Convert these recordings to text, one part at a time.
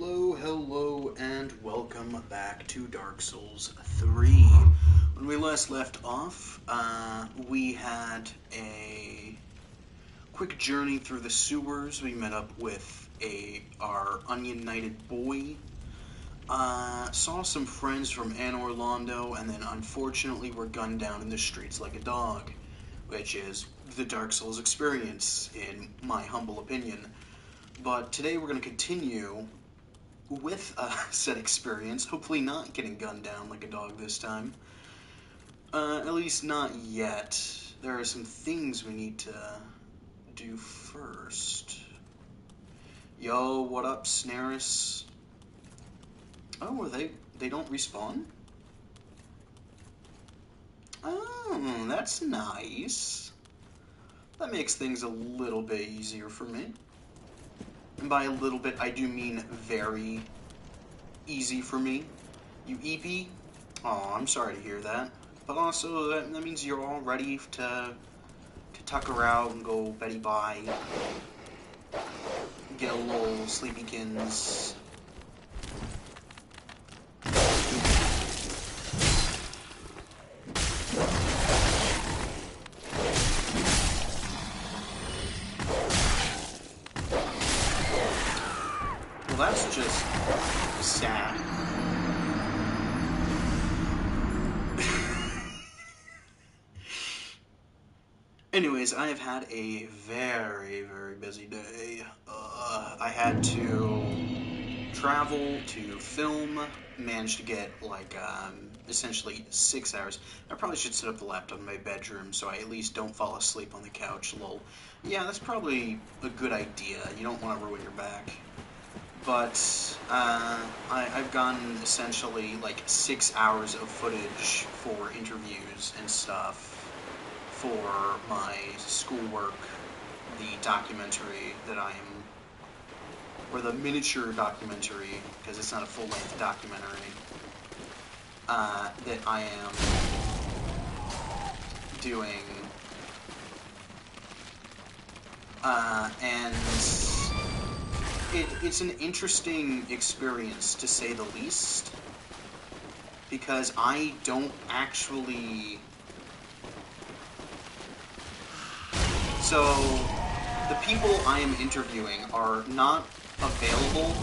Hello, hello, and welcome back to Dark Souls 3. When we last left off, we had a quick journey through the sewers. We met up with our onion-knighted boy, saw some friends from Anne Orlando, and then unfortunately were gunned down in the streets like a dog, which is the Dark Souls experience, in my humble opinion. But today we're going to continue with said experience, hopefully not getting gunned down like a dog this time. At least not yet. There are some things we need to do first. Yo, what up, Snaris? Oh, they don't respawn? Oh, that's nice. That makes things a little bit easier for me. And by a little bit, I do mean very easy for me. You EP? Oh, I'm sorry to hear that. But also, that means you're all ready to tucker out and go Betty bye. Get a little sleepykins. Well, that's just sad. Anyways, I have had a very, very busy day. I had to travel to film, managed to get like essentially 6 hours. I probably should set up the laptop in my bedroom so I at least don't fall asleep on the couch, lol. Yeah, that's probably a good idea. You don't want to ruin your back. But I've gotten essentially like 6 hours of footage for interviews and stuff for my schoolwork, the documentary that or the miniature documentary, because it's not a full-length documentary, that I am doing, and it's an interesting experience, to say the least, because I don't actually... So, the people I am interviewing are not available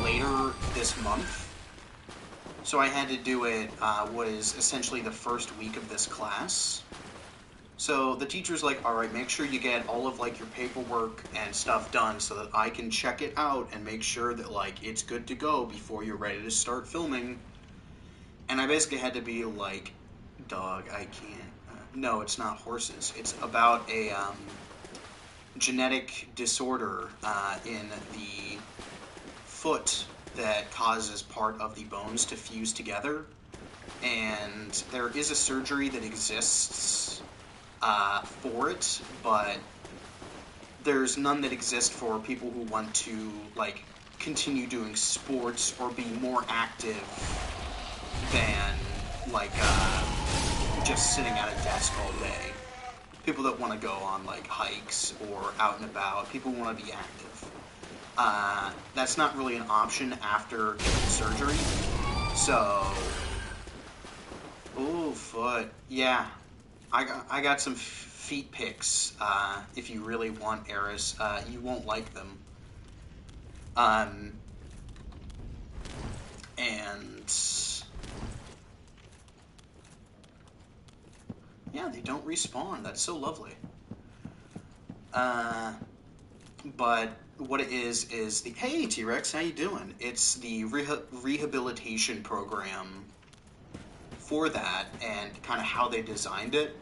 later this month, so I had to do it what is essentially the first week of this class. So the teacher's like, alright, make sure you get all of like your paperwork and stuff done so that I can check it out and make sure that like it's good to go before you're ready to start filming. And I basically had to be like, dog, I can't. No, it's not horses. It's about a genetic disorder in the foot that causes part of the bones to fuse together. And there is a surgery that exists for it, but there's none that exists for people who want to like continue doing sports or be more active than like just sitting at a desk all day. People that want to go on like hikes or out and about, people who want to be active. That's not really an option after getting surgery. So, ooh, foot. Yeah, I got some feet pics. If you really want, Eris, you won't like them. And yeah, they don't respawn. That's so lovely. But what it is the... Hey, T-Rex, how you doing? It's the rehabilitation program for that, and kind of how they designed it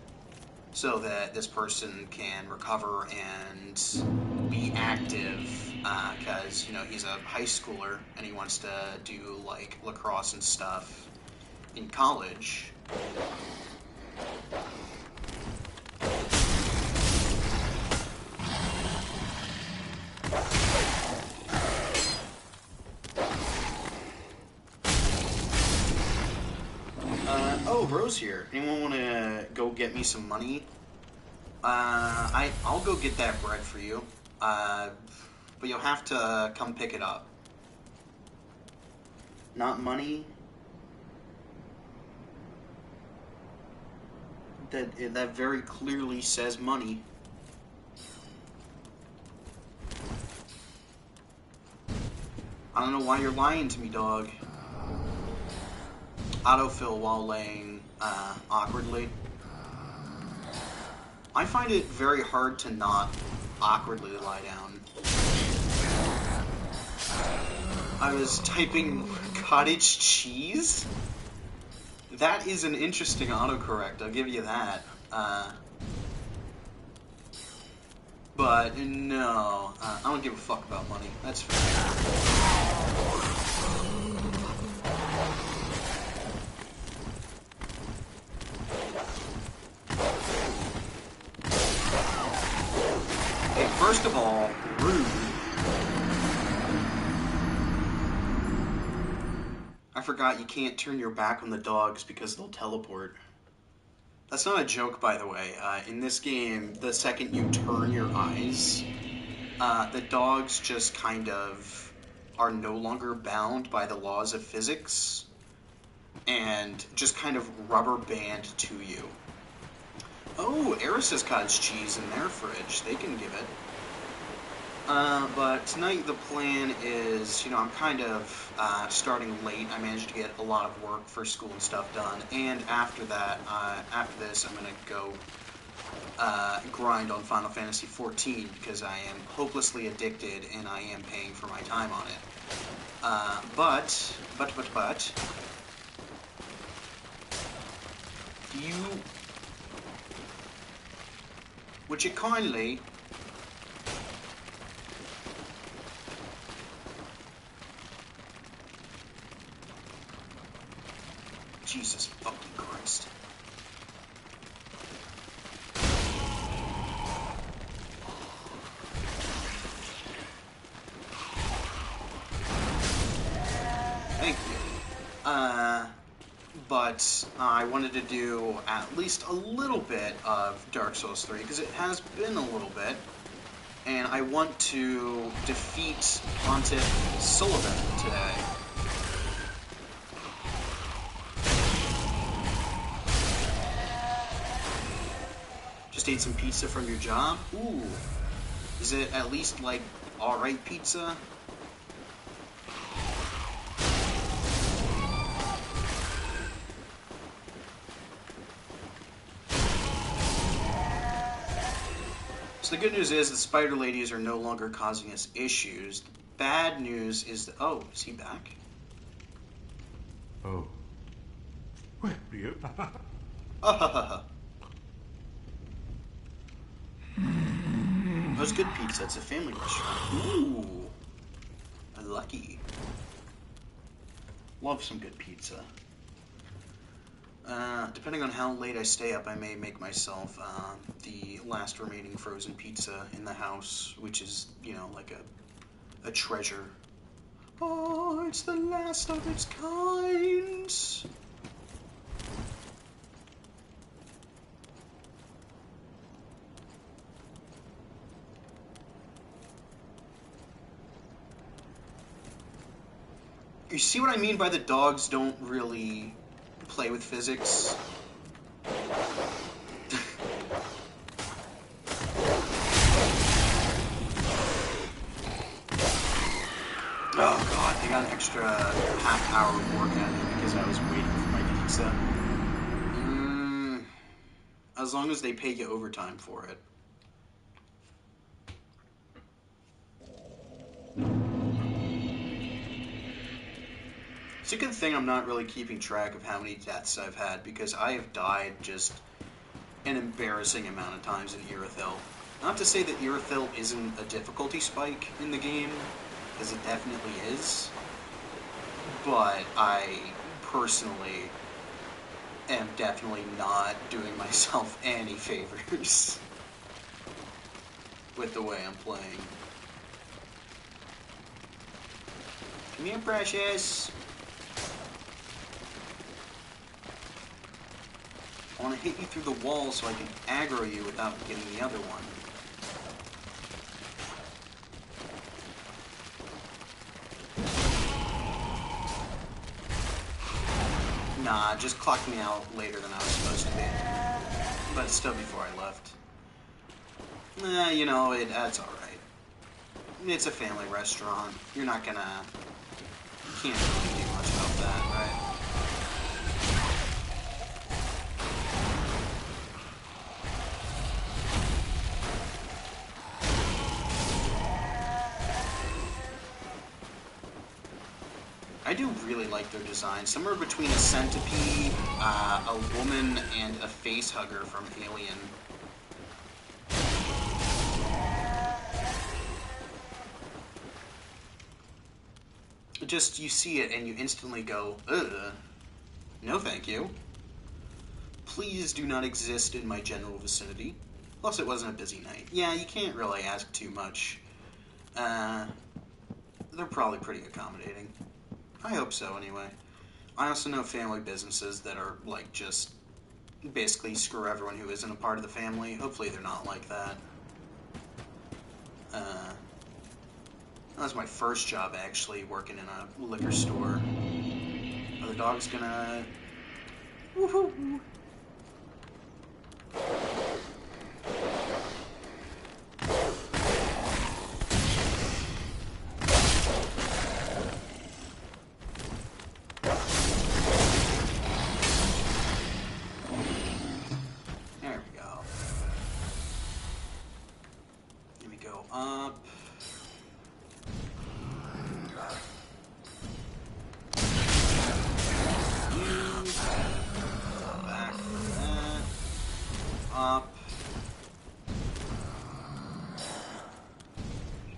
so that this person can recover and be active, because, you know, he's a high schooler and he wants to do, like, lacrosse and stuff in college. Oh, bro's here. Anyone want to go get me some money? I'll go get that bread for you. But you'll have to come pick it up. Not money. That very clearly says money. I don't know why you're lying to me, dog. Autofill while laying awkwardly. I find it very hard to not awkwardly lie down. I was typing cottage cheese? That is an interesting autocorrect, I'll give you that. But no, I don't give a fuck about money. That's fair. Okay, first of all, rude. I forgot you can't turn your back on the dogs because they'll teleport. That's not a joke, by the way. In this game, the second you turn your eyes, the dogs just kind of are no longer bound by the laws of physics and just kind of rubber band to you. Oh, Eris's cottage cheese in their fridge. They can give it. But tonight the plan is, I'm kind of starting late. I managed to get a lot of work for school and stuff done. And after that, after this, I'm going to go grind on Final Fantasy XIV because I am hopelessly addicted and I am paying for my time on it. But, would you kindly... Jesus fucking Christ. Thank you. But I wanted to do at least a little bit of Dark Souls 3, because it has been a little bit, and I want to defeat Pontaffy today. Just ate some pizza from your job? Ooh. Is it at least, like, alright pizza? So the good news is the spider ladies are no longer causing us issues. The bad news is that... Oh, is he back? Oh. Where are you? That was good pizza. It's a family restaurant. Ooh. Lucky. Love some good pizza. Depending on how late I stay up, I may make myself the last remaining frozen pizza in the house, which is, like a treasure. Oh, it's the last of its kind. You see what I mean by the dogs don't really play with physics? Oh god, they got an extra half hour of work out of me because I was waiting for my pizza. As long as they pay you overtime for it. It's a good thing I'm not really keeping track of how many deaths I've had, because I have died just an embarrassing amount of times in Irithyll. Not to say that Irithyll isn't a difficulty spike in the game, because it definitely is, but I personally am definitely not doing myself any favors with the way I'm playing. Come here, precious! I want to hit you through the wall so I can aggro you without getting the other one. Nah, just clocked me out later than I was supposed to be. But still before I left. You know, that's alright. It's a family restaurant. You're not gonna... You can't really do much about that, right? I do really like their design. Somewhere between a centipede, a woman, and a face hugger from Alien. Just, you see it and you instantly go, ugh, no thank you. Please do not exist in my general vicinity. Plus, it wasn't a busy night. Yeah, you can't really ask too much. They're probably pretty accommodating. I hope so, anyway. I also know family businesses that are, like, just basically screw everyone who isn't a part of the family. Hopefully they're not like that. That was my first job, actually, working in a liquor store. Are the dogs gonna... Woohoo! There we go. Here we go up. Back for that. Up.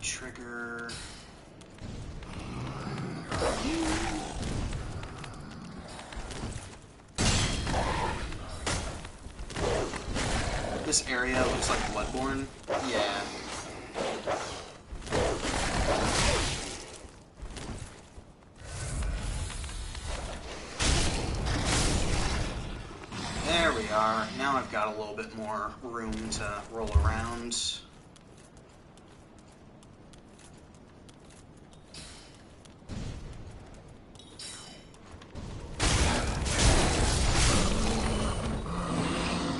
Trigger. This area looks like Bloodborne. Yeah. There we are. Now I've got a little bit more room to roll around.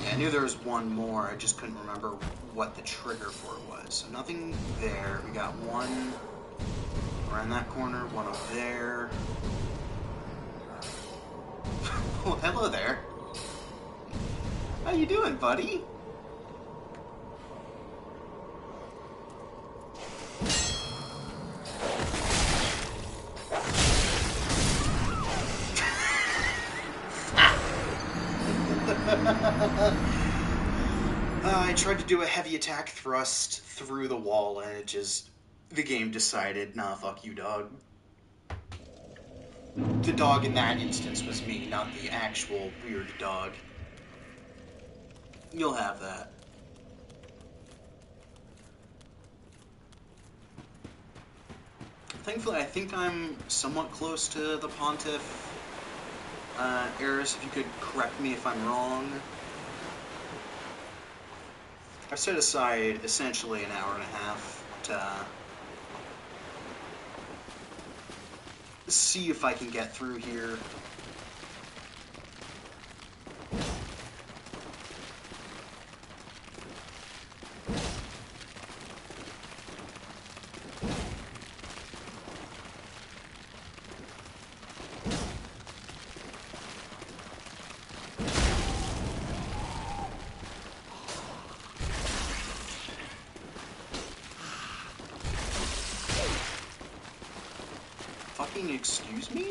I knew there was one more, I just couldn't remember what the trigger for it was. So nothing there. We got one around that corner, one up there. Oh, hello there. How you doing, buddy? I tried to do a heavy attack thrust through the wall, and it just... The game decided, nah, fuck you, dog. The dog in that instance was me, not the actual weird dog. You'll have that. Thankfully, I think I'm somewhat close to the Pontaffy. Eris, if you could correct me if I'm wrong. I've set aside essentially an hour and a half to see if I can get through here. Excuse me?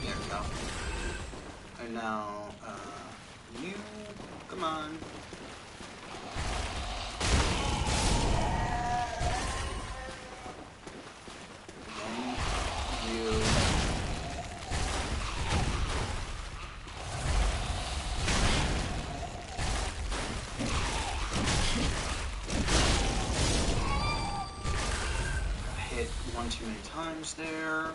There we go. And now, you, come on. One too many times there.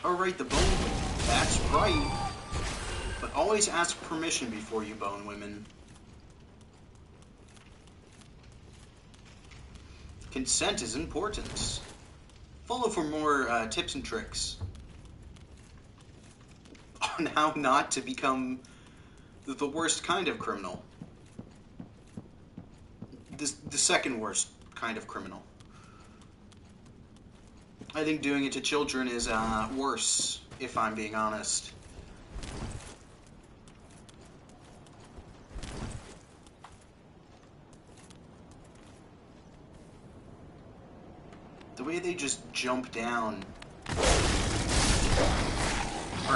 Alright, the bone women. That's right. But always ask permission before you bone women. Consent is important. Follow for more tips and tricks on how not to become the worst kind of criminal. The second worst kind of criminal. I think doing it to children is worse, if I'm being honest. The way they just jump down for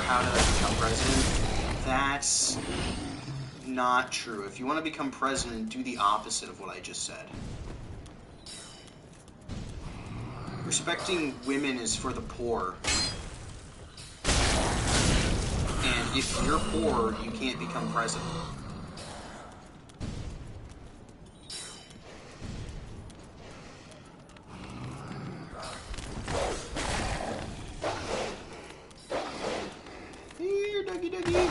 how to become president, that's not true. If you want to become president, do the opposite of what I just said. Respecting women is for the poor. And if you're poor, you can't become president. Here, doggy doggy.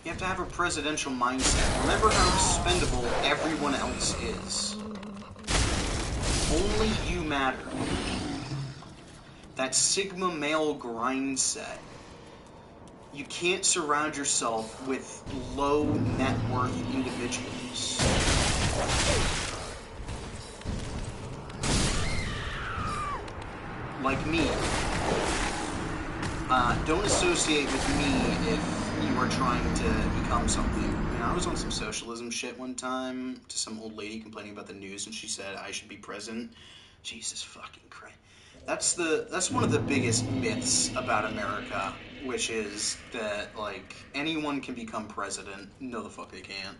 You have to have a presidential mindset. Remember how expendable everyone else is. Only you matter. That Sigma male grind set. You can't surround yourself with low net worth individuals. Like me. Don't associate with me if you are trying to become something. You know, I was on some socialism shit one time to some old lady complaining about the news, and she said I should be president. Jesus fucking Christ. That's one of the biggest myths about America, which is that, like, anyone can become president. No, the fuck they can't.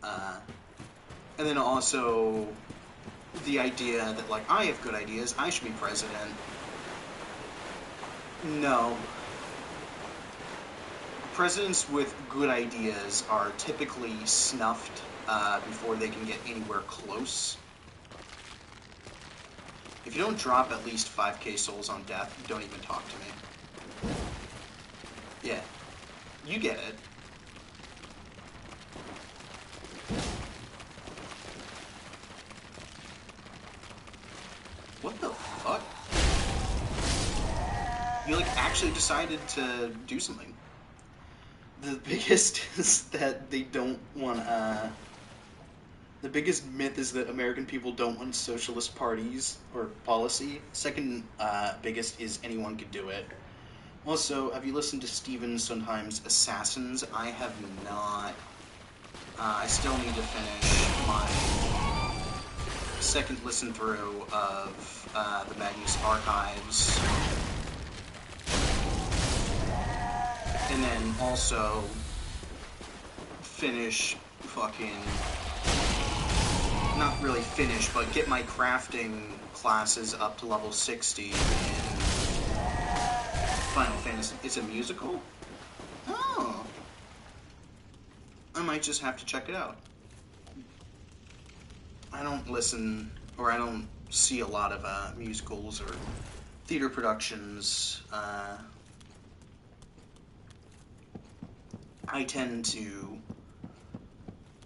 And then also the idea that, like, I have good ideas, I should be president. No. Presidents with good ideas are typically snuffed before they can get anywhere close. If you don't drop at least 5k souls on death, don't even talk to me. Yeah. You get it. What the fuck? You, like, actually decided to do something. The biggest is that they don't want, the biggest myth is that American people don't want socialist parties or policy. Second biggest is anyone could do it. Also, have you listened to Steven Sondheim's Assassins? I have not. I still need to finish my second listen through of the Magnus Archives. And then also finish fucking... Not really finish, but get my crafting classes up to level 60 in Final Fantasy. It's a musical? Oh. I might just have to check it out. I don't listen, or I don't see a lot of musicals or theater productions. I tend to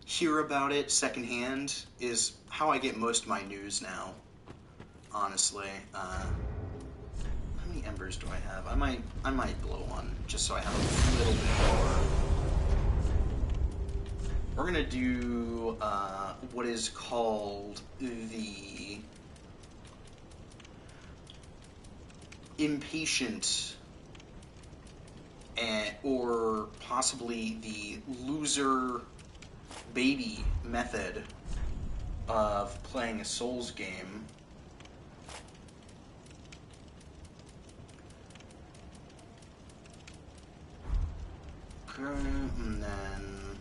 hear about it secondhand, is how I get most of my news now, honestly. How many embers do I have? I might blow one, just so I have a little bit more. We're gonna do what is called the impatient, or possibly the loser baby method of playing a Souls game. And then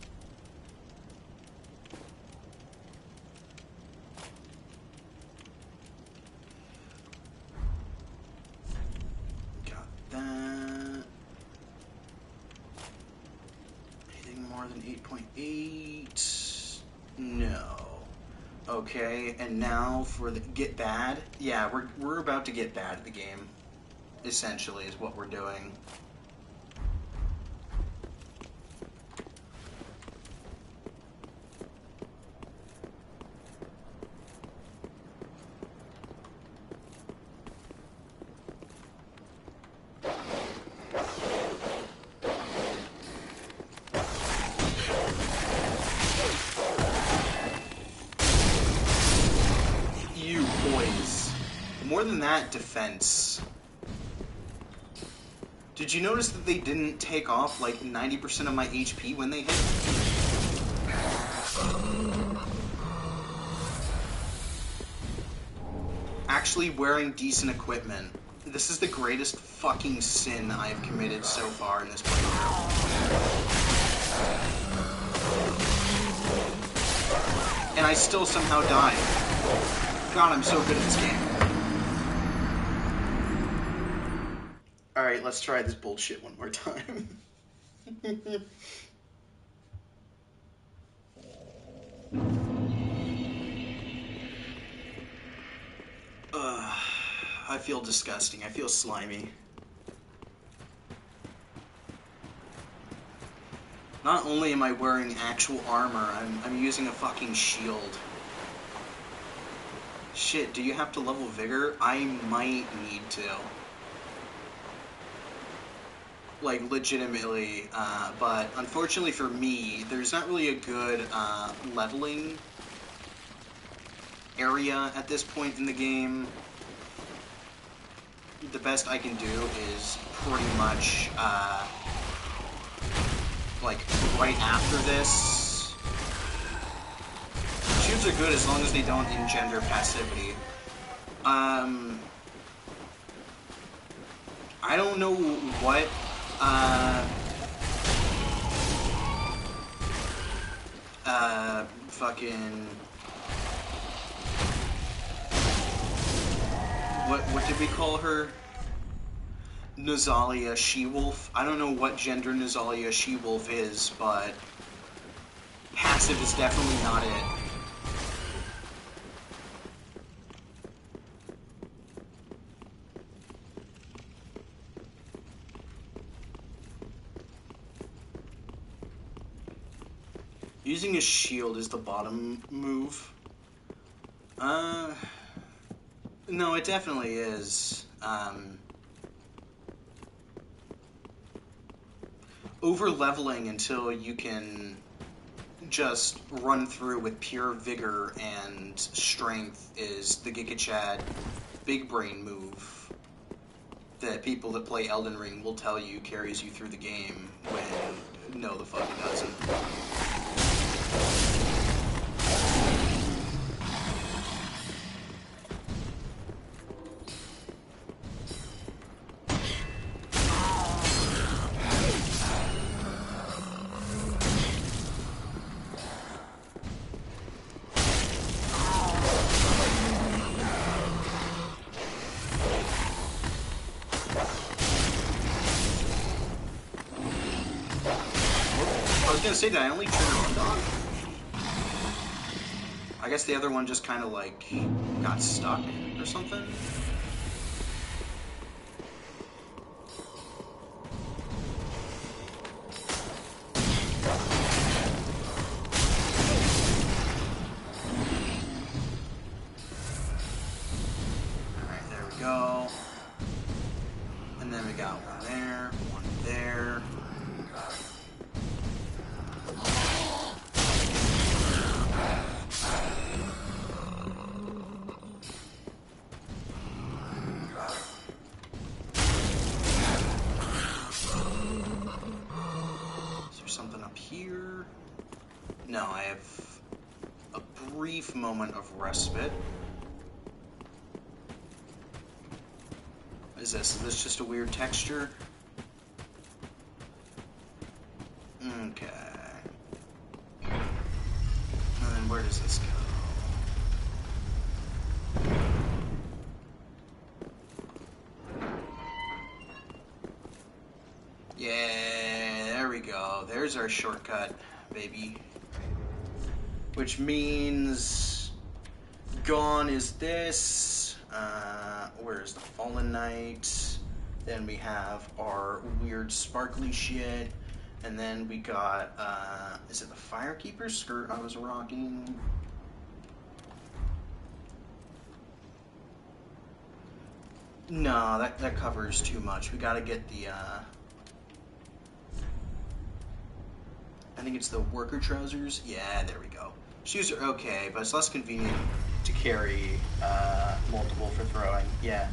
got that. more than 8.8. No. Okay, and now for the get bad. Yeah, we're about to get bad at the game. Essentially, is what we're doing. You boys. More than that, defense. Did you notice that they didn't take off like 90% of my HP when they hit? Actually wearing decent equipment. This is the greatest fucking sin I have committed so far in this playthrough. And I still somehow died. God, I'm so good at this game. Alright, let's try this bullshit one more time. I feel disgusting. I feel slimy. Not only am I wearing actual armor, I'm using a fucking shield. Shit, do you have to level Vigor? I might need to. Like, legitimately, but unfortunately for me, there's not really a good leveling area at this point in the game. The best I can do is pretty much, like, right after this. Shields are good as long as they don't engender passivity. I don't know what, fucking... What did we call her? Nazalia She-Wolf. I don't know what gender Nazalia She-Wolf is, but passive is definitely not it. Using a shield is the bottom move. No, it definitely is. Over-leveling until you can just run through with pure vigor and strength is the Giga Chad big brain move that people that play Elden Ring will tell you carries you through the game when no the fuck it doesn't. I was gonna say, did I only trigger one dog? I guess the other one just kind of like got stuck or something. Alright, there we go. And then we got one there, one there. Here. No, I have a brief moment of respite. What is this? Is this just a weird texture? Okay. And then where does this go? Yeah, there we go. There's our shortcut, baby. Which means gone is this. Where's the Fallen Knight? Then we have our weird sparkly shit. And then we got, is it the Firekeeper skirt I was rocking? No, that covers too much. We gotta get the, I think it's the worker trousers. Yeah, there we go. Shoes are okay, but it's less convenient to carry, multiple for throwing. Yeah.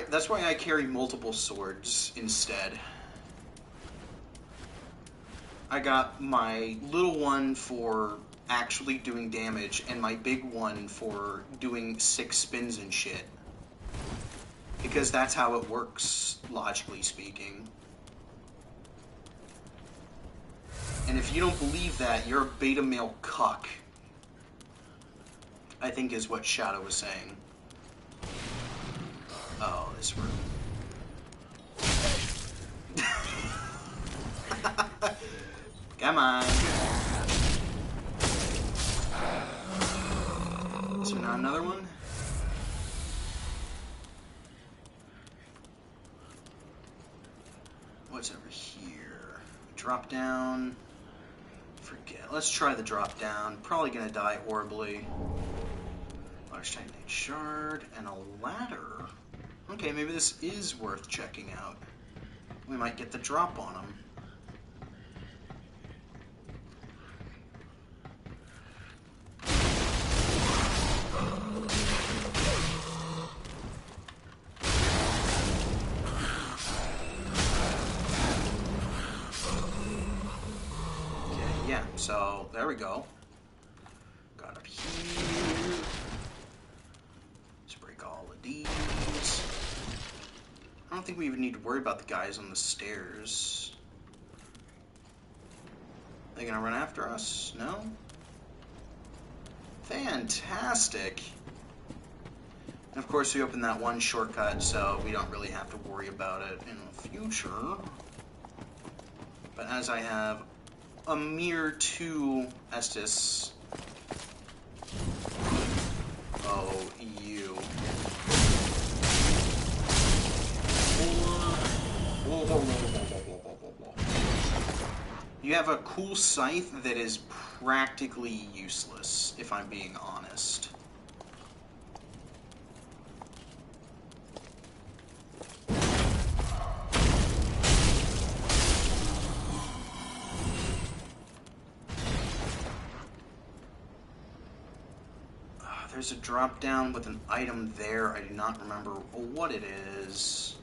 That's why I carry multiple swords instead. I got my little one for actually doing damage, and my big one for doing 6 spins and shit. Because that's how it works, logically speaking. And if you don't believe that, you're a beta male cuck. I think is what Shadow was saying. Oh, this room. Come on. Is there not another one? What's over here? Drop down. Forget. Let's try the drop down. Probably gonna die horribly. Large Titanite shard and a ladder. Okay, maybe this is worth checking out. We might get the drop on them. Okay, yeah, so there we go. Got it here. Let's break all of these. I don't think we even need to worry about the guys on the stairs. Are they gonna run after us? No? Fantastic! And of course we opened that one shortcut, so we don't really have to worry about it in the future. But as I have a mere 2 Estus... Oh, you. You have a cool scythe that is practically useless, if I'm being honest. There's a drop down with an item there. I do not remember what it is.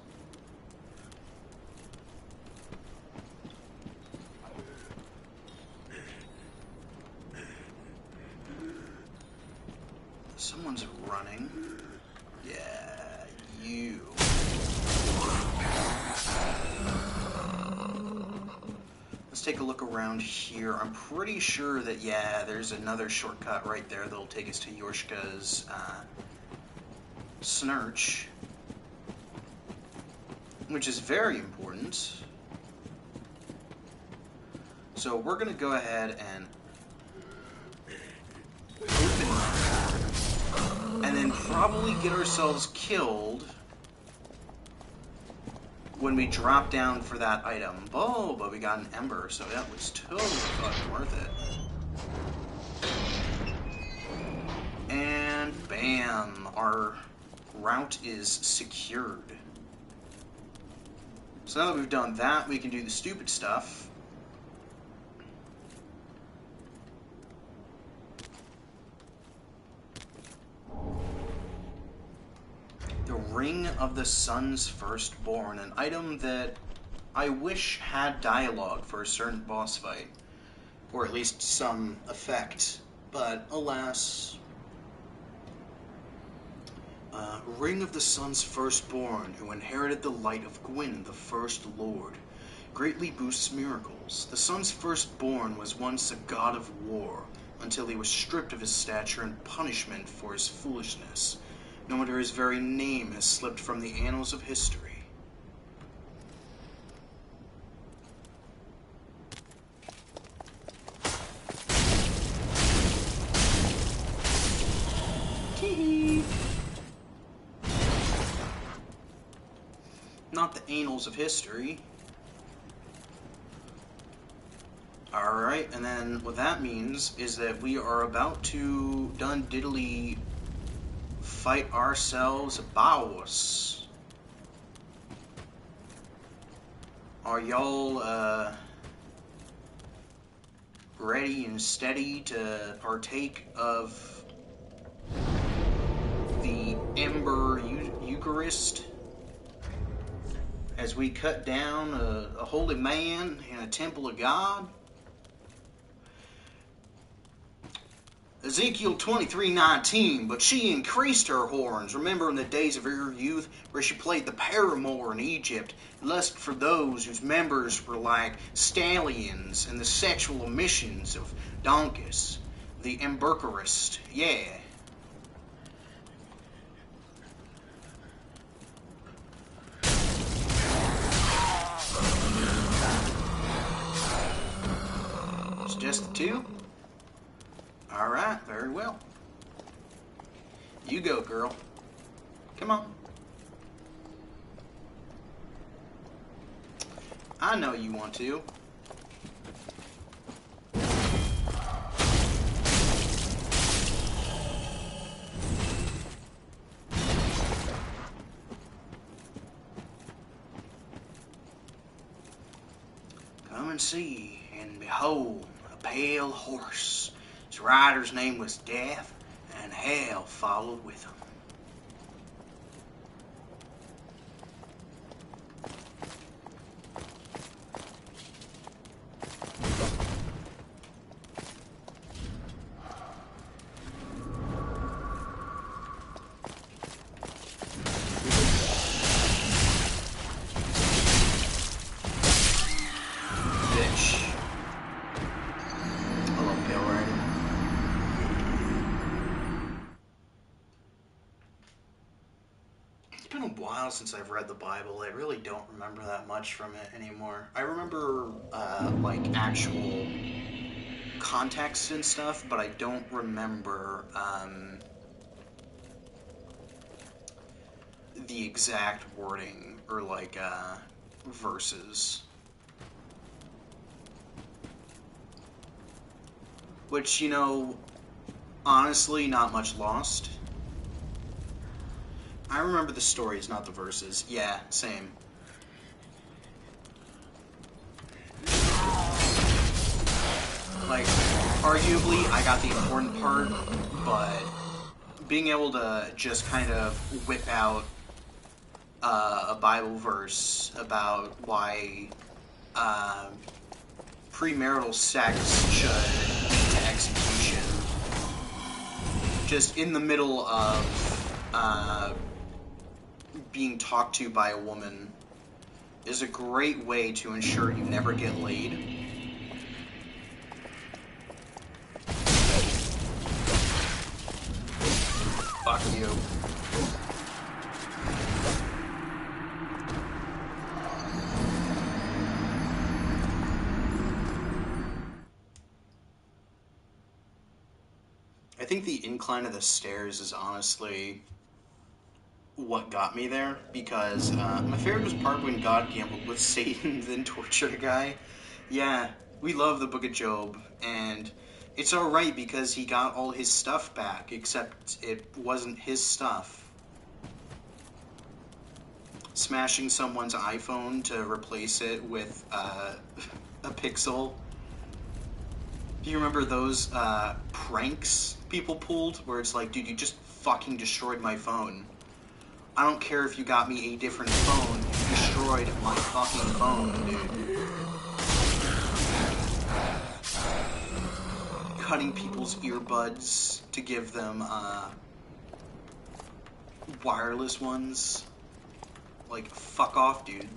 Someone's running. Yeah, you. Let's take a look around here. I'm pretty sure that, yeah, there's another shortcut right there that'll take us to Yorshka's Snurch, which is very important. So we're going to go ahead and open and then probably get ourselves killed when we drop down for that item. Oh, but we got an ember, so that was totally fucking worth it. And bam, our route is secured. So now that we've done that, we can do the stupid stuff. The Ring of the Sun's Firstborn, an item that I wish had dialogue for a certain boss fight, or at least some effect, but alas. Ring of the Sun's Firstborn, who inherited the light of Gwyn, the First Lord, greatly boosts miracles. The Sun's Firstborn was once a god of war, until he was stripped of his stature in punishment for his foolishness. No wonder his very name has slipped from the annals of history. Not the annals of history. Alright, and then what that means is that we are about to done diddly fight ourselves a boss. Are y'all ready and steady to partake of the Ember Eucharist as we cut down a holy man in a temple of God? Ezekiel 23:19, but she increased her horns, remembering the days of her youth, where she played the paramour in Egypt, lust for those whose members were like stallions, and the sexual emissions of donkeys. The Embercarist, yeah. It's just the two? Alright, very well. You go, girl. Come on. I know you want to. Come and see, and behold, a pale horse. His rider's name was Death, and hell followed with him. Bitch. I love pale riding. It's been a while since I've read the Bible. I really don't remember that much from it anymore. I remember, like, actual context and stuff, but I don't remember, the exact wording, or, like, verses. Which, you know, honestly, not much lost. I remember the stories, not the verses. Yeah, same. Like, arguably, I got the important part, but being able to just kind of whip out a Bible verse about why premarital sex should lead to execution, just in the middle of being talked to by a woman, is a great way to ensure you never get laid. Fuck you. I think the incline of the stairs is honestly what got me there, because my favorite was part when God gambled with Satan, then tortured a guy. Yeah, we love the Book of Job, and it's alright because he got all his stuff back, except it wasn't his stuff. Smashing someone's iPhone to replace it with a Pixel. Do you remember those pranks people pulled, where it's like, dude, you just fucking destroyed my phone. I don't care if you got me a different phone, you destroyed my fucking phone, dude. Cutting people's earbuds to give them wireless ones. Like, fuck off, dude.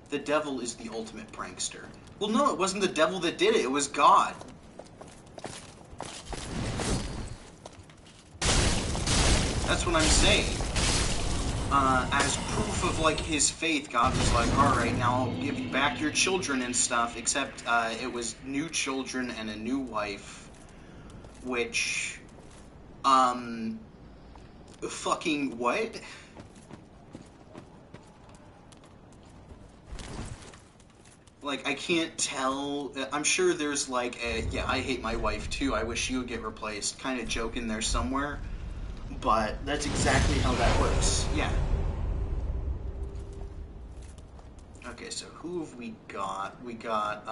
Okay. The devil is the ultimate prankster. Well, no, it wasn't the devil that did it. It was God. That's what I'm saying. As proof of, like, his faith, God was like, alright, now I'll give you back your children and stuff, except, it was new children and a new wife, which, fucking what? Like, I can't tell. I'm sure there's, like, a, yeah, I hate my wife, too, I wish she would get replaced, kind of joke in there somewhere, but that's exactly how that works, yeah. Okay, so who have we got? We got,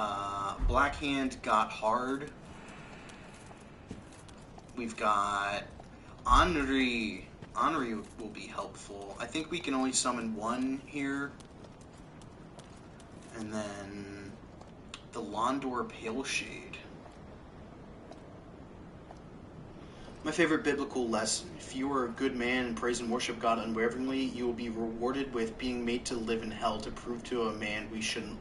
Blackhand got hard. We've got Henri. Henri will be helpful. I think we can only summon one here. And then the Londor Paleshade. My favorite biblical lesson: if you are a good man and praise and worship God unwaveringly, you will be rewarded with being made to live in hell to prove to a man we shouldn't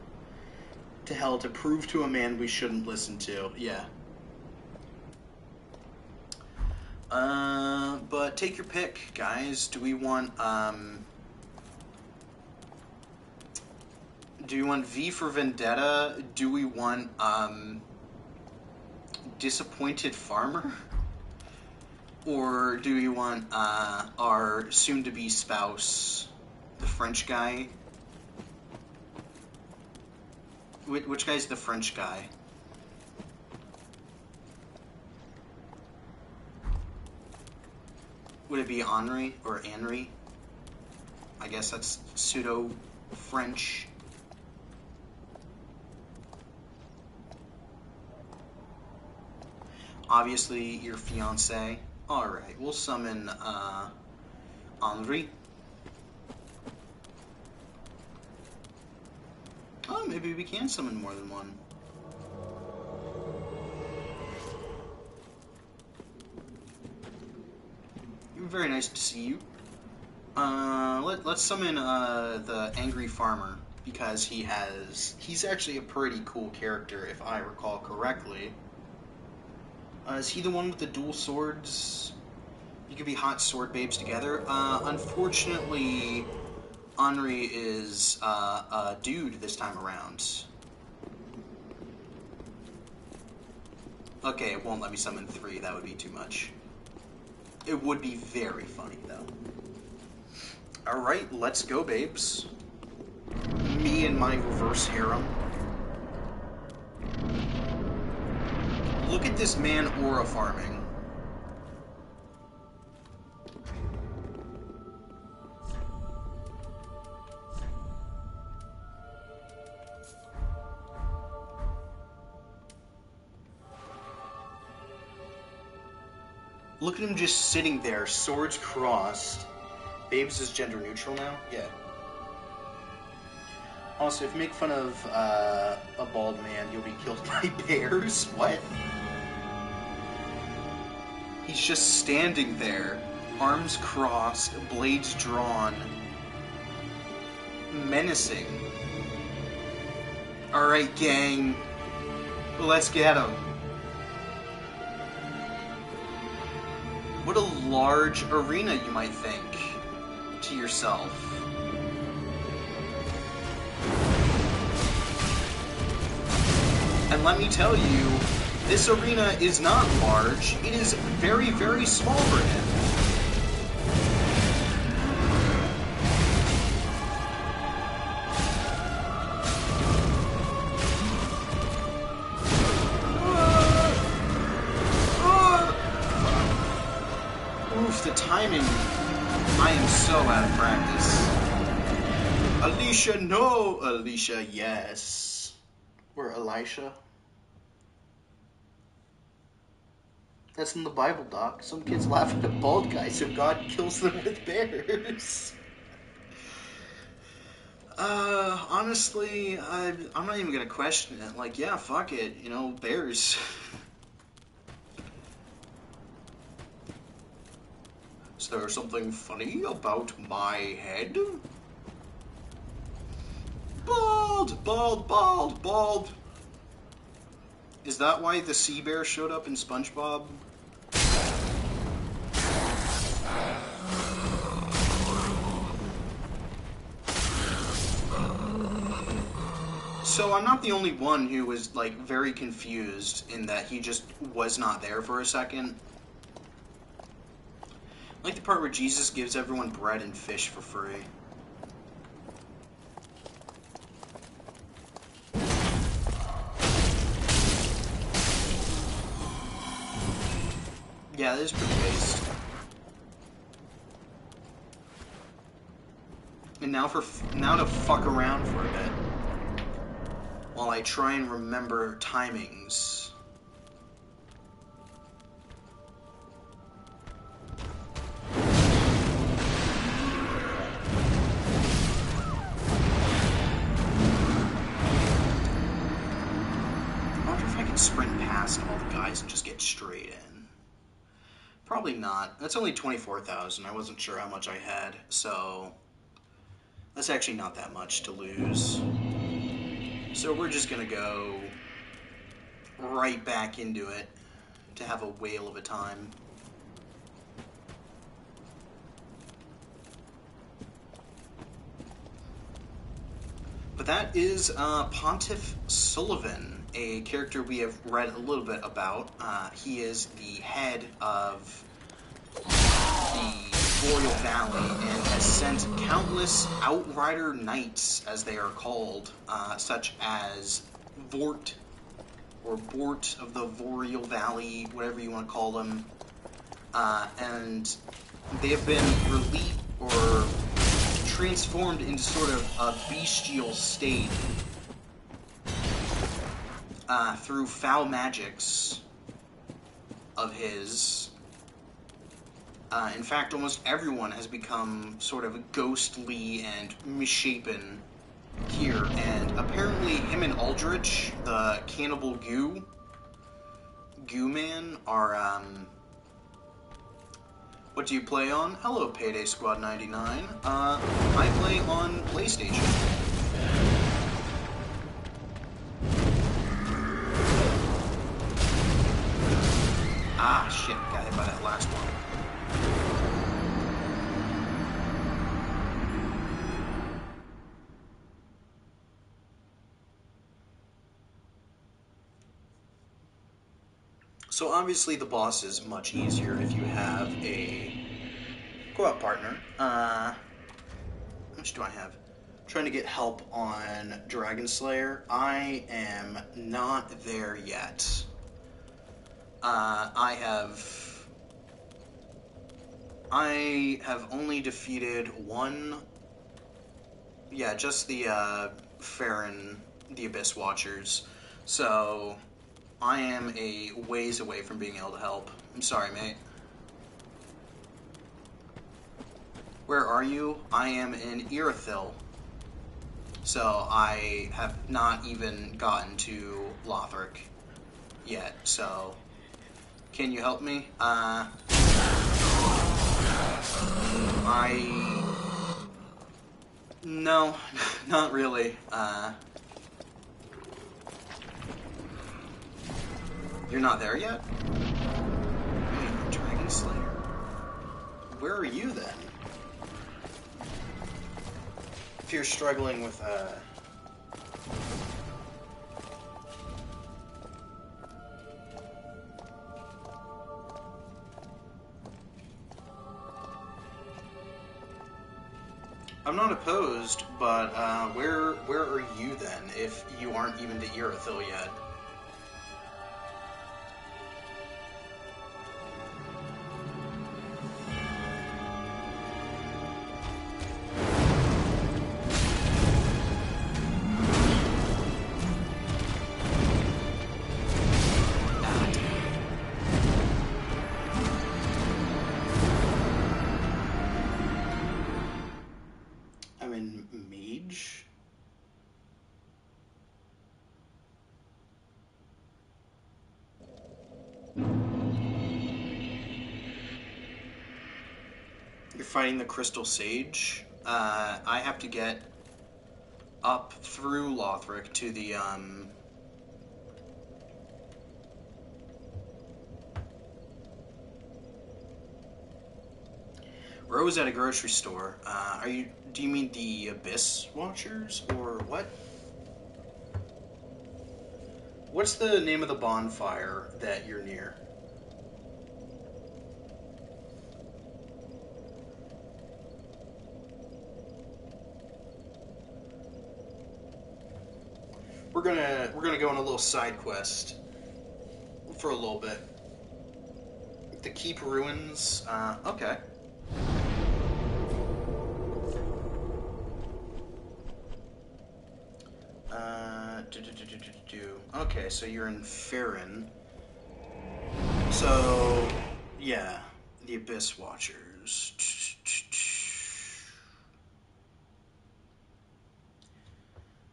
listen to. Yeah. But take your pick, guys. Do we want V for Vendetta? Do we want Disappointed Farmer? Or do we want our soon-to-be spouse, the French guy? Which guy's the French guy? Would it be Henri or Henri? I guess that's pseudo-French. Obviously, your fiancé. Alright, we'll summon, Henri. Oh, maybe we can summon more than one. Very nice to see you. Let's summon, the Angry Farmer, because he's actually a pretty cool character, if I recall correctly. Is he the one with the dual swords? You could be hot sword babes together. Unfortunately, Henri is a dude this time around. Okay, it won't let me summon 3. That would be too much. It would be very funny, though. Alright, let's go, babes. Me and my reverse harem. Look at this man aura farming. Look at him just sitting there, swords crossed. Babes is gender neutral now? Yeah. Also, if you make fun of a bald man, you'll be killed by bears? What? He's just standing there, arms crossed, blades drawn, menacing. Alright, gang. Let's get him. What a large arena, you might think to yourself. And let me tell you, this arena is not large. It is very, very small for him. Oof, the timing. I am so out of practice. Alicia, no! Alicia, yes. Or Elisha. That's in the Bible, Doc. Some kids laugh at a bald guy, so God kills them with bears. Honestly, I'm not even gonna question it. Like, yeah, fuck it. You know, bears. Is there something funny about my head? Bald! Bald! Bald! Bald! Is that why the sea bear showed up in SpongeBob? So I'm not the only one who was, like, very confused in that he just was not there for a second. I like the part where Jesus gives everyone bread and fish for free. Yeah, this is pretty based. And now to fuck around for a bit, while I try and remember timings. I wonder if I can sprint past all the guys and just get straight in. Probably not. That's only 24,000. I wasn't sure how much I had, so that's actually not that much to lose. So we're just gonna go right back into it to have a whale of a time. But that is Pontaffy Sullivan, a character we have read a little bit about. He is the head of the Boreal Valley and has sent countless Outrider Knights, as they are called, such as Vort, or Bort of the Boreal Valley, whatever you want to call them. And they have been released or transformed into sort of a bestial state through foul magics of his. In fact, almost everyone has become sort of ghostly and misshapen here, and apparently him and Aldrich, the cannibal goo man, are, what do you play on? Hello, Payday Squad 99. I play on PlayStation. Ah, shit, got hit by that last one. So obviously the boss is much easier if you have a co-op partner. How much do I have? I'm trying to get help on Dragon Slayer. I am not there yet. I have only defeated one. Yeah, just the Farron, the Abyss Watchers. So I am a ways away from being able to help. I'm sorry, mate. Where are you? I am in Irithyll. So I have not even gotten to Lothric yet, so can you help me? No, not really. You're not there yet? Wait, Dragon Slayer? Where are you then? If you're struggling with, I'm not opposed, but, where are you then, if you aren't even to Irithyll yet? I'm in Mage? You're fighting the Crystal Sage. I have to get up through Lothric to the, Rose at a grocery store. Do you mean the Abyss Watchers, or what? What's the name of the bonfire that you're near? We're gonna go on a little side quest for a little bit. The Keep Ruins. Okay. Okay, so you're in Farron. So, yeah, the Abyss Watchers.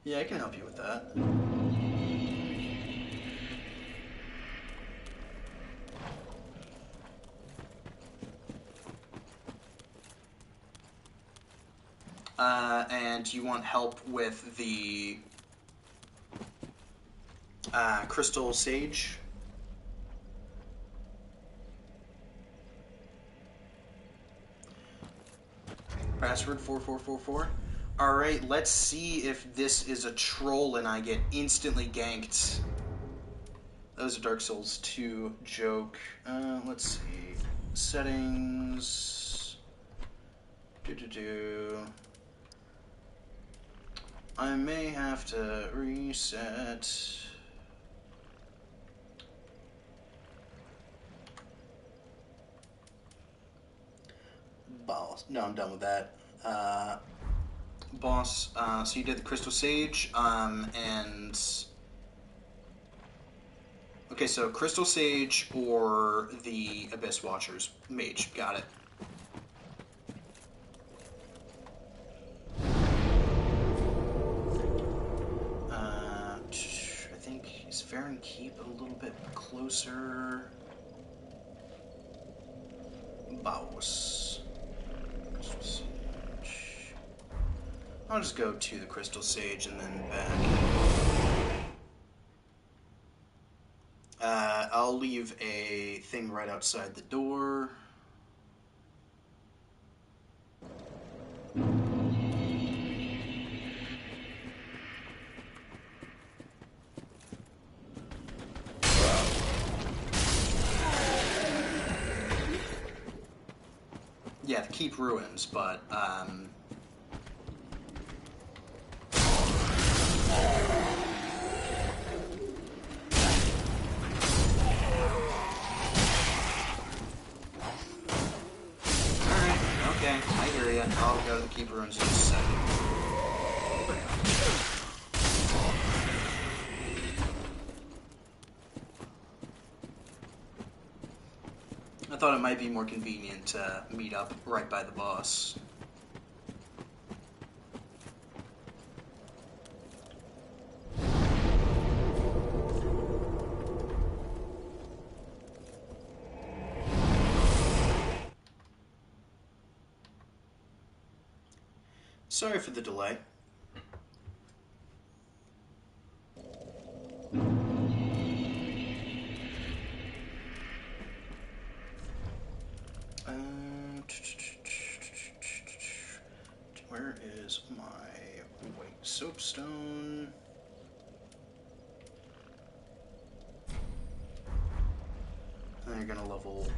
Yeah, I can help you with that. And you want help with the Crystal Sage? Password 4444. Alright, let's see if this is a troll and I get instantly ganked. That was a Dark Souls 2 joke. Let's see. Settings. I may have to reset. Boss. No, I'm done with that. Boss, so you did the Crystal Sage, and... Okay, so Crystal Sage or the Abyss Watchers. Mage, got it. I think, is Farron Keep a little bit closer? Boss. I'll just go to the Crystal Sage and then back. I'll leave a thing right outside the door. Yeah, the Keep Ruins, but, okay, I hear ya. I'll go to the Keep Ruins in a second. I thought it might be more convenient to meet up right by the boss. Sorry for the delay. Where is my white soapstone? And you're gonna level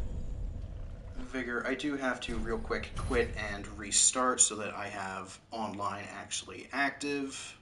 Vigor. I do have to real quick quit and restart so that I have online actually active.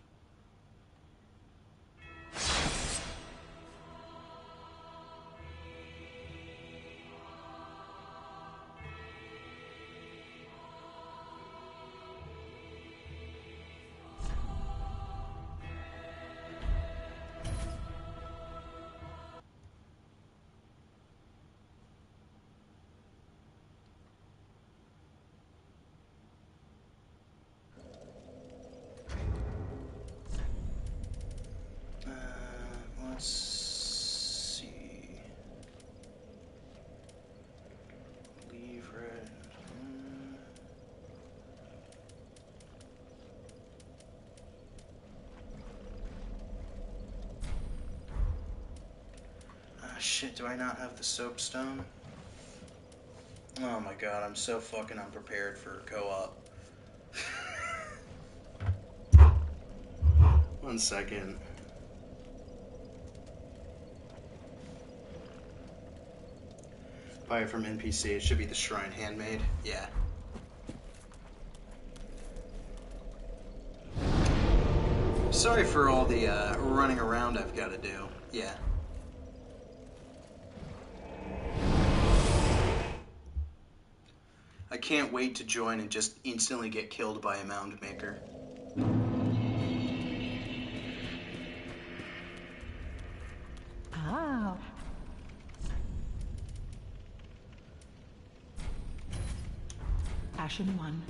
shit, do I not have the soapstone? Oh my god, I'm so fucking unprepared for co-op. 1 second. Buy it from NPC. It should be the Shrine Handmade. Yeah. Sorry for all the running around I've got to do. Yeah. I can't wait to join and just instantly get killed by a mound maker. Ah. Ashen one.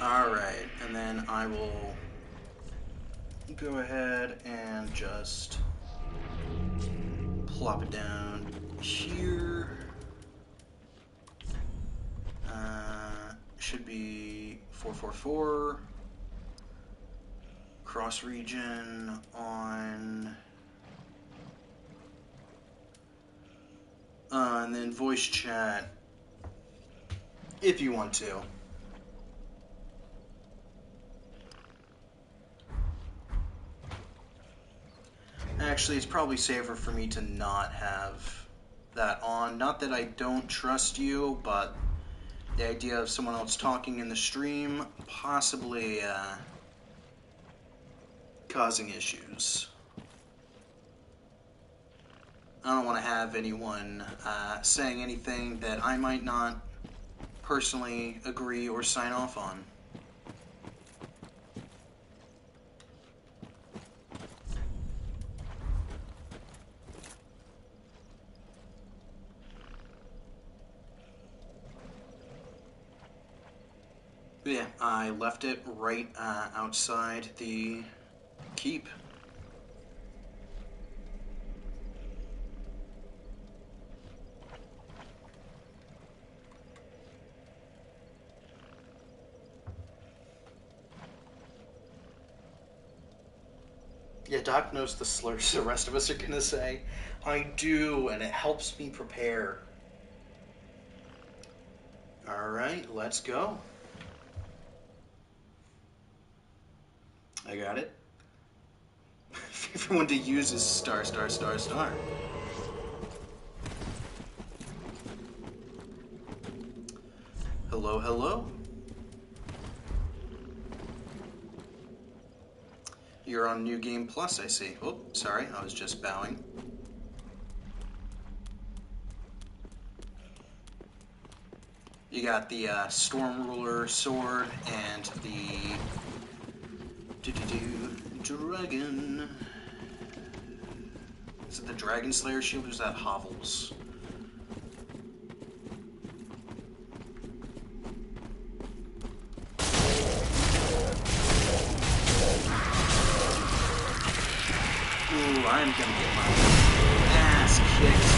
Alright, and then I will go ahead and just plop it down here. Should be 444. Cross region on. And then voice chat if you want to. Actually, it's probably safer for me to not have that on. Not that I don't trust you, but the idea of someone else talking in the stream possibly causing issues. I don't want to have anyone saying anything that I might not personally agree or sign off on. But yeah, I left it right outside the keep. Yeah, Doc knows the slurs the rest of us are gonna say. I do, and it helps me prepare. Alright, let's go. I got it. Favorite one to use is star, star, star, star. Hello, hello. You're on New Game Plus, I see. Oh, sorry, I was just bowing. You got the Storm Ruler sword and the dragon. Is it the Dragon Slayer shield or is that Hovels? Ooh, I'm gonna get my ass kicked.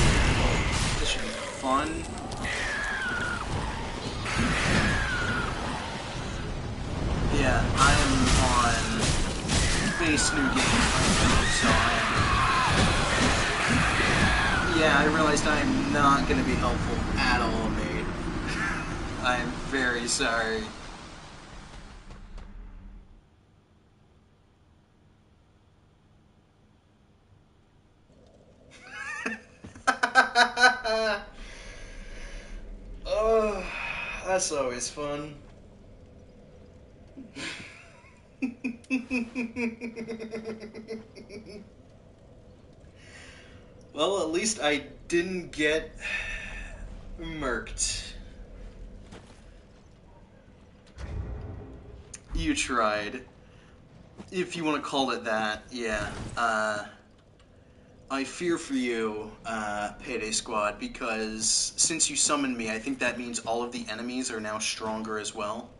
This should be fun. Yeah, I am on base New Game, so yeah, I realized I am not going to be helpful at all, mate. I am very sorry. Oh, that's always fun. Well, at least I didn't get murked. You tried. If you want to call it that, yeah. I fear for you, Payday Squad, because since you summoned me, I think that means all of the enemies are now stronger as well.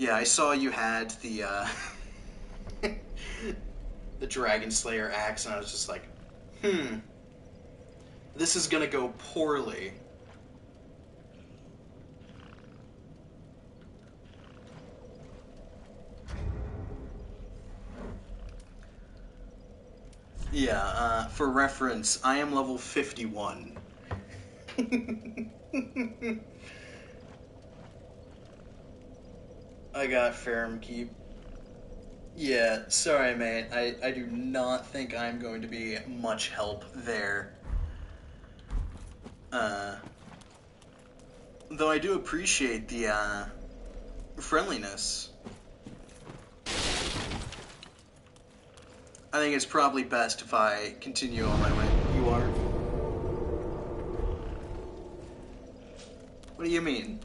Yeah, I saw you had the the Dragon Slayer axe, and I was just like, this is gonna go poorly. Yeah, for reference, I am level 51. I got Farum Keep. Yeah, sorry, mate. I do not think I'm going to be much help there. Though I do appreciate the friendliness. I think it's probably best if I continue on my way. You are? What do you mean?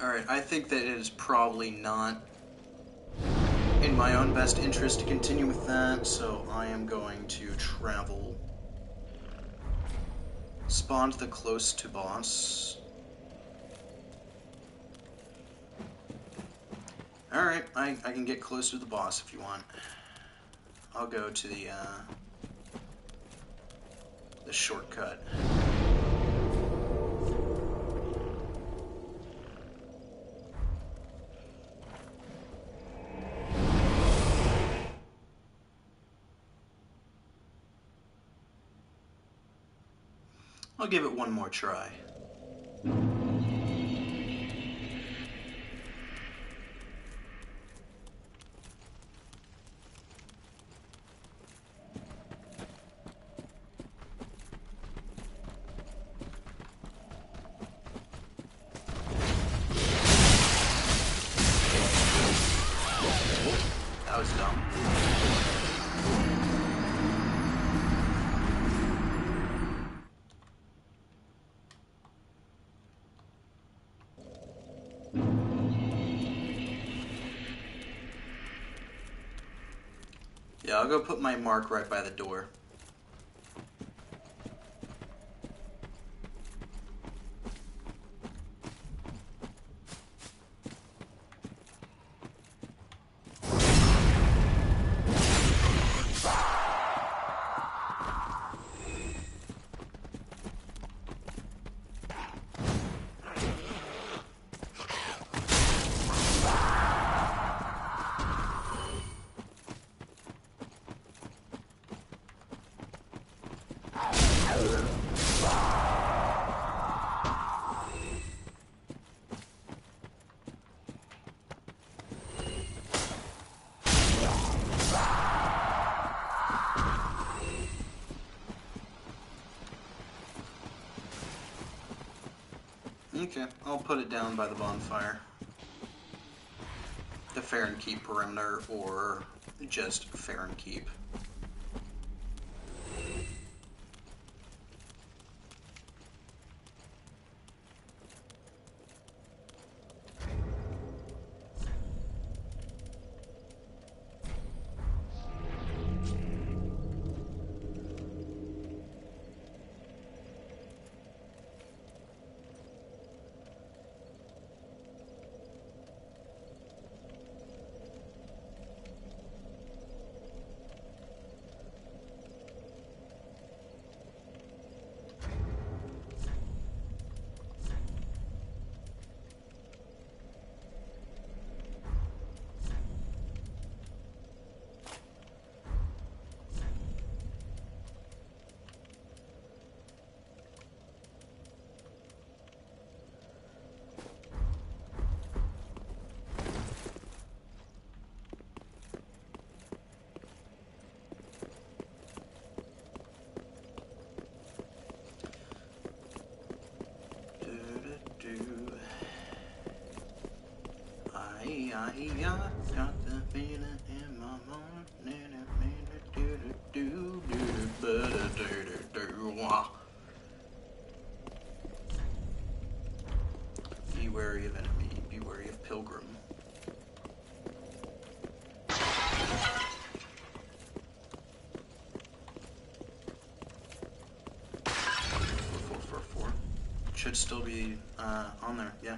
Alright, I think that it is probably not in my own best interest to continue with that, so I am going to travel. Spawn the close to boss. Alright, I can get close to the boss if you want. I'll go to the shortcut. I'll give it one more try. That was dumb. Yeah, I'll go put my mark right by the door. Okay, I'll put it down by the bonfire. The Farron Keep perimeter, or just Farron Keep. Yi-ya, got the feeling in my morning. Be wary of enemy, be wary of pilgrim. Four. Should still be on there, yeah.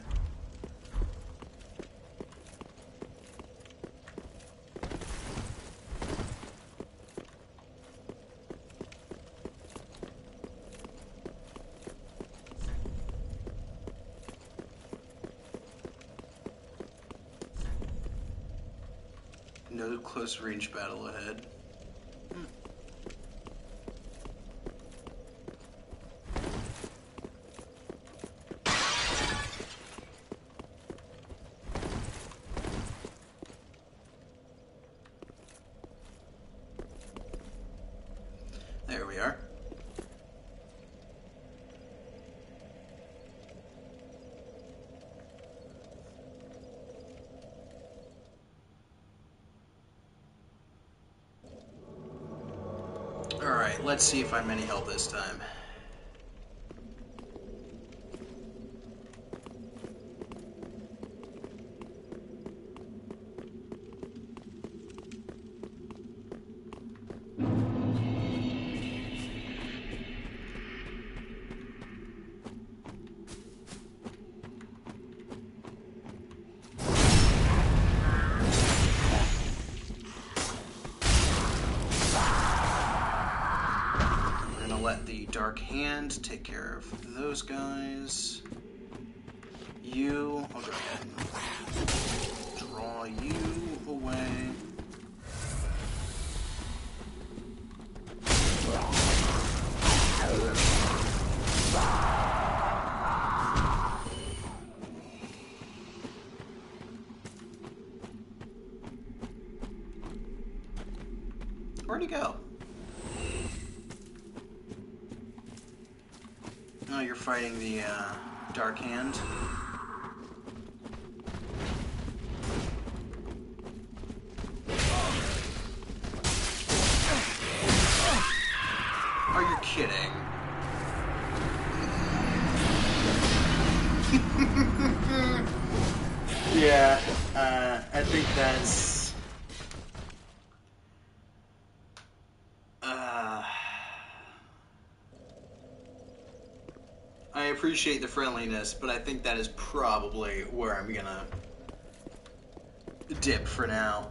No close range battle ahead. There we are. Alright, let's see if I'm any help this time. Let the Dark Hand take care of those guys. I'll go ahead and draw you away. Where'd he go? Oh, you're fighting the Dark Hand. Are you kidding? Yeah, I think that's... I appreciate the friendliness, but I think that is probably where I'm gonna dip for now.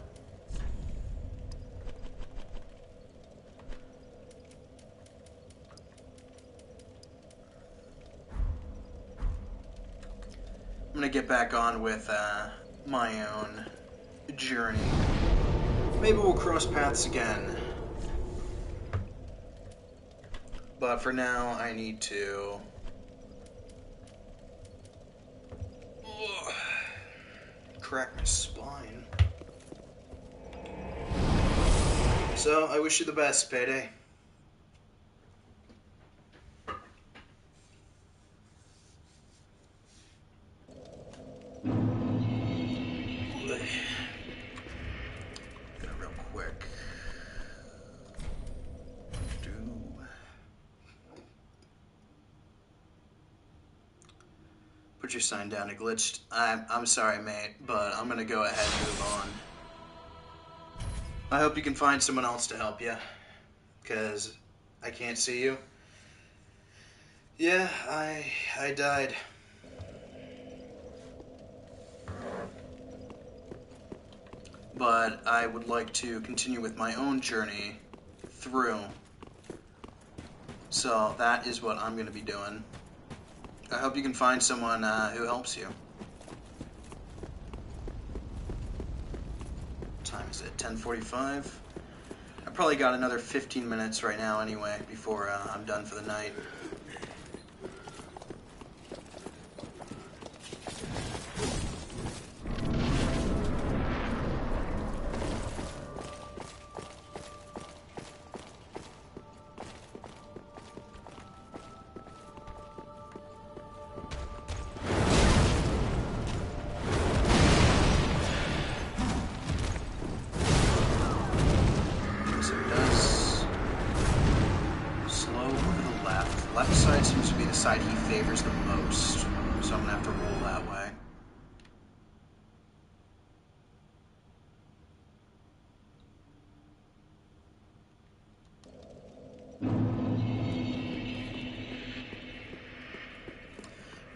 I'm gonna get back on with my own journey. Maybe we'll cross paths again. But for now, I need to... crack my spine. So, I wish you the best, Payday. Real quick. Put your sign down, it glitched. I'm sorry, mate, but I'm gonna go ahead and move on. I hope you can find someone else to help you, because I can't see you. Yeah, I died. But I would like to continue with my own journey through. So that is what I'm going to be doing. I hope you can find someone who helps you. What time is it? 10:45? I probably got another 15 minutes right now anyway before I'm done for the night.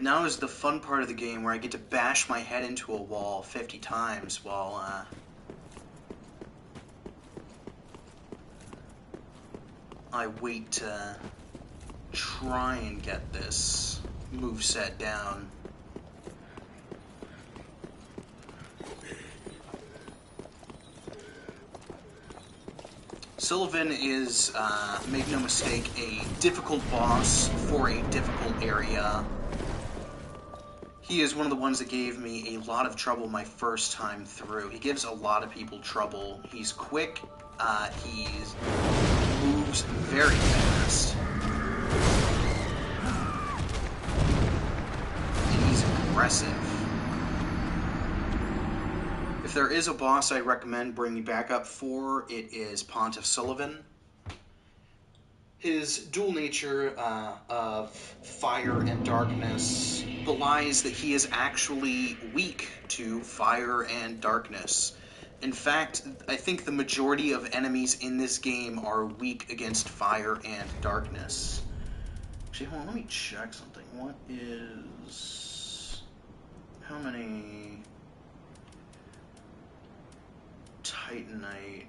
Now is the fun part of the game where I get to bash my head into a wall 50 times while, I wait to try and get this moveset down. Sullivan is, make no mistake, a difficult boss for a difficult area. He is one of the ones that gave me a lot of trouble my first time through. He gives a lot of people trouble. He's quick, he moves very fast. And he's aggressive. If there is a boss I recommend bringing back up for, it is Pontaffy. His dual nature of fire and darkness belies that he is actually weak to fire and darkness. In fact, I think the majority of enemies in this game are weak against fire and darkness. Actually, hold on, let me check something. What is... How many... Titanite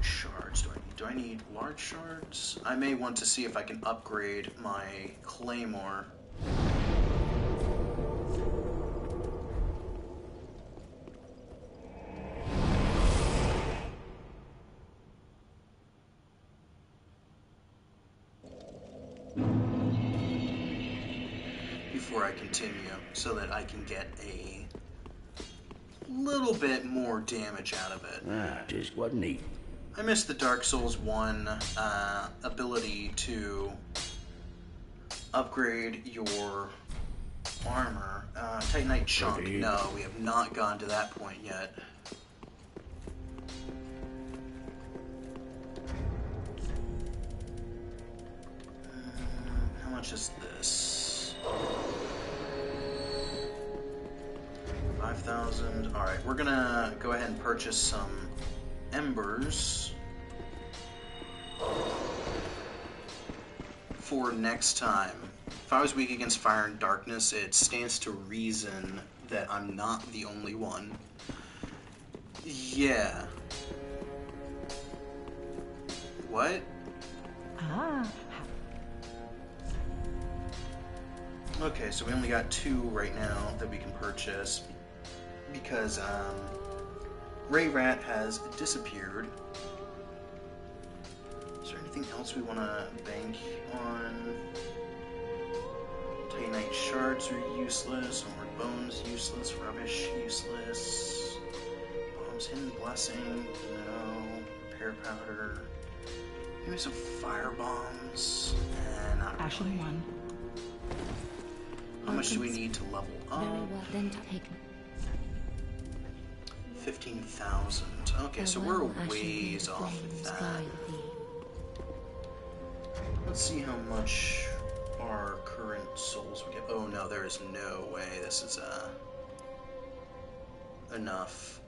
shards do I need? Do I need large shards? I may want to see if I can upgrade my claymore. Before I continue, so that I can get a little bit more damage out of it. Just what neat. I missed the Dark Souls 1 ability to upgrade your armor. Titanite chunk. No, we have not gone to that point yet. How much is this? 5,000. Alright, we're gonna go ahead and purchase some embers for next time. If I was weak against fire and darkness, it stands to reason that I'm not the only one. Yeah. What? Okay, so we only got 2 right now that we can purchase because Ray Rat has disappeared. Is there anything else we want to bank on? Titanite shards are useless. Homeward bones useless. Rubbish useless. Bombs, hidden blessing. No. Repair powder. Maybe some fire bombs. Not Ashen really. 1. How much do we need to level up? Very well then taken. 15,000. Okay, so we're a ways off with that. Let's see how much our current souls would get. Oh no, there is no way this is enough.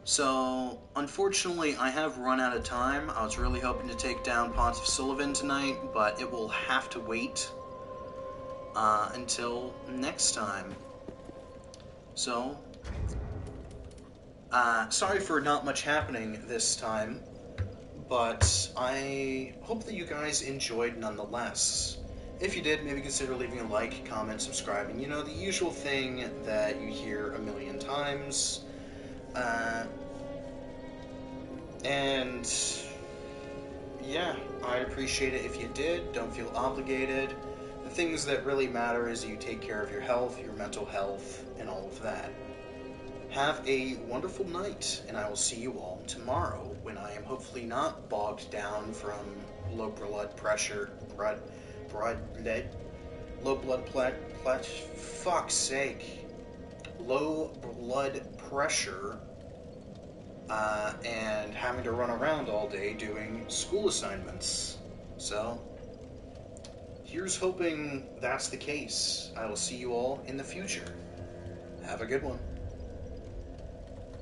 So, unfortunately, I have run out of time. I was really hoping to take down Pontaffy tonight, but it will have to wait until next time. So, sorry for not much happening this time, but I hope that you guys enjoyed nonetheless. If you did, maybe consider leaving a like, comment, subscribing. You know, the usual thing that you hear a million times. And yeah, I'd appreciate it if you did. Don't feel obligated. The things that really matter is you take care of your health, your mental health, and all of that. Have a wonderful night, and I will see you all tomorrow when I am hopefully not bogged down from low blood pressure, fuck's sake, low blood pressure, and having to run around all day doing school assignments. So, here's hoping that's the case. I will see you all in the future. Have a good one.